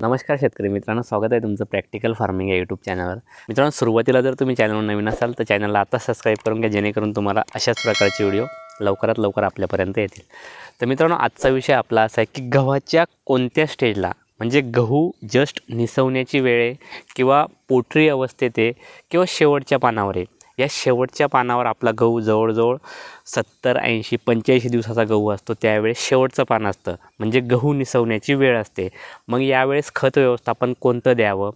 नमस्कार शेतकरी मित्रांनो, स्वागत आहे तुमचं प्रॅक्टिकल फार्मिंग या यूट्यूब चॅनलवर। मित्रांनो, सुरुवातीला जर तुम्ही चॅनलवर नवीन असाल तर चॅनलला आता सबस्क्राईब करून घ्या, जेणेकरून तुम्हाला अशाच प्रकारचे व्हिडिओ लवकरात लवकर आपल्यापर्यंत येतील। तर मित्रांनो, आजचा विषय आपला असा आहे की गव्हाच्या कोणत्या स्टेजला, म्हणजे गहू जस्ट निसवण्याची वेळ आहे किंवा पोटरी अवस्थेत आहे किंवा शेवटच्या पानावर आहे, या शेवटच्या पानावर आपला गहू जवळजवळ 70, 80, 85 दिवसाचा गहू असतो, त्यावेळेस शेवटचं पान असतं, म्हणजे गहू निसवण्याची वेळ असते। मग यावेळेस खत व्यवस्थापन कोणतं द्यावं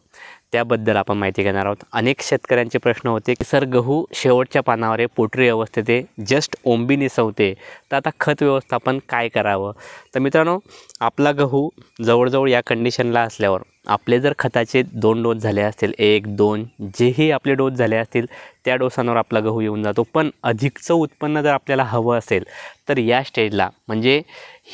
त्याबद्दल आपण माहिती घेणार आहोत। अनेक शेतकऱ्यांचे प्रश्न होते की सर, गहू शेवटच्या पानावर आहे, पोटरी अवस्थेत आहे, जस्ट ओंबी निसवते, तर आता खत व्यवस्थापन काय करावं। तर मित्रांनो, आपला गहू जवळजवळ या कंडिशनला असल्यावर आपले जर खताचे 2 डोस झाले असतील, 1, 2 जेही आपले डोस झाले असतील त्या डोसांवर आपला गहू येऊन जातो। पण अधिकचं उत्पन्न जर आपल्याला हवं असेल तर या स्टेजला, म्हणजे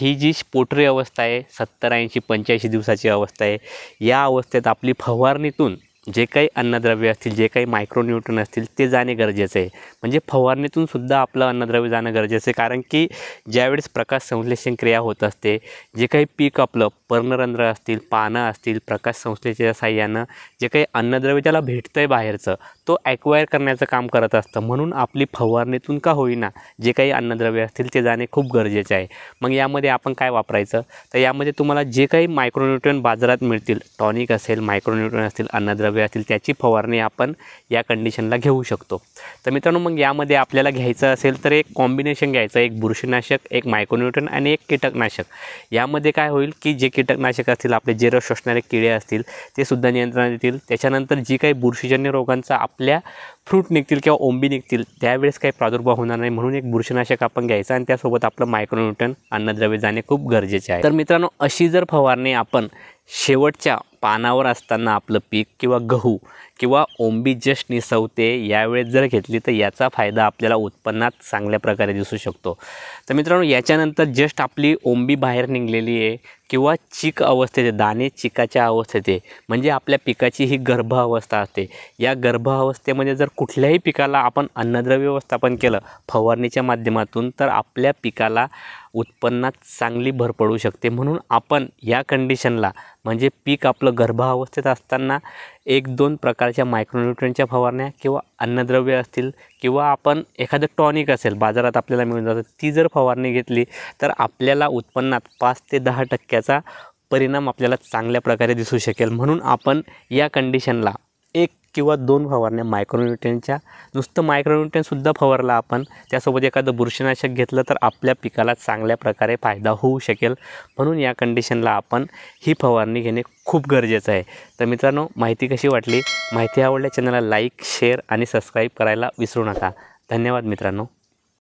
ही जी पोटरी अवस्था आहे, 70, 80, 85 दिवसाची अवस्था आहे, या अवस्थेत आपली फवारणीतून जे काही अन्नद्रव्य असतील, जे काही मायक्रोन्यूट्रन असतील ते जाणे गरजेचं आहे। म्हणजे फवारणीतून सुद्धा आपलं अन्नद्रव्य जाणं गरजेचं आहे, कारण की ज्यावेळेस प्रकाश संश्लेषण क्रिया होत असते, जे काही पीक आपलं पर्णरंध्र असतील, पानं असतील, प्रकाश संश्लेषणाच्या साहाय्यानं जे काही अन्नद्रव्य त्याला भेटतं आहे बाहेरचं, तो ॲक्वायर करण्याचं काम करत असतं। म्हणून आपली फवारणीतून का होईना जे काही अन्नद्रव्य असतील ते जाणे खूप गरजेचे आहे। मग यामध्ये आपण काय वापरायचं, तर यामध्ये तुम्हाला जे काही मायक्रोन्यूट्रन बाजारात मिळतील, टॉनिक असेल, मायक्रोन्यूट्रन असतील, अन्नद्रव्य असतील, त्याची फवारणी आपण या कंडिशनला घेऊ शकतो। तर मित्रांनो, मग यामध्ये आपल्याला घ्यायचं असेल तर एक कॉम्बिनेशन घ्यायचं, एक बुरशीनाशक, एक मायक्रोन्यूट्रन आणि एक कीटकनाशक। यामध्ये काय होईल की जे कीटकनाशक असतील, आपले जे रस शोषणारे किडे असतील ते सुद्धा नियंत्रणात येतील। त्याच्यानंतर जी काही बुरशीजन्य रोगांचा आपल्या फ्रूट निघतील किंवा ओंबी निघतील त्यावेळेस काही प्रादुर्भाव होणार नाही, म्हणून एक बुरशीनाशक आपण घ्यायचं आणि त्यासोबत आपलं मायक्रोन्यूट्रन अन्नद्रव्य जाणे खूप गरजेचे आहे। तर मित्रांनो, अशी जर फवारणी आपण शेवटच्या पानावर असताना आपलं पीक किंवा गहू किंवा ओंबी जस्ट निसवते यावेळेस जर घेतली तर याचा फायदा आपल्याला उत्पन्नात चांगल्या प्रकारे दिसू शकतो। तर मित्रांनो, याच्यानंतर जस्ट आपली ओंबी बाहेर निघलेली आहे किंवा चिक अवस्थेत आहे, दाणे चिकाच्या अवस्थेत आहे, म्हणजे आपल्या पिकाची ही गर्भ अवस्था असते। या गर्भ अवस्थेमध्ये जर कुठल्याही पिकाला आपण अन्नद्रव्य व्यवस्थापन केलं फवारणीच्या माध्यमातून तर आपल्या पिकाला उत्पन्नात चांगली भर पडू शकते। म्हणून आपण या कंडिशनला, म्हणजे पीक आपलं गर्भावस्थेत असताना 1-2 प्रकारच्या मायक्रोन्यूट्रनच्या फवारण्या किंवा अन्नद्रव्य असतील किंवा आपण एखादं टॉनिक असेल बाजारात आपल्याला मिळून जातं, ती जर फवारणी घेतली तर आपल्याला उत्पन्नात 5 ते 10% परिणाम आपल्याला चांगल्या प्रकारे दिसू शकेल। म्हणून आपण या कंडिशनला 1 किंवा 2 फवारण्या मायक्रोन्यूट्रनच्या, नुसतं मायक्रोन्यूट्रनसुद्धा फवारला आपण, त्यासोबत एखादं बुरशीनाशक घेतलं तर आपल्या पिकाला चांगल्या प्रकारे फायदा होऊ शकेल। म्हणून या कंडिशनला आपण ही फवारणी घेणे खूप गरजेचं आहे। तर मित्रांनो, माहिती कशी वाटली? माहिती आवडल्या चॅनलला लाईक, शेअर आणि सबस्क्राईब करायला विसरू नका। धन्यवाद मित्रांनो।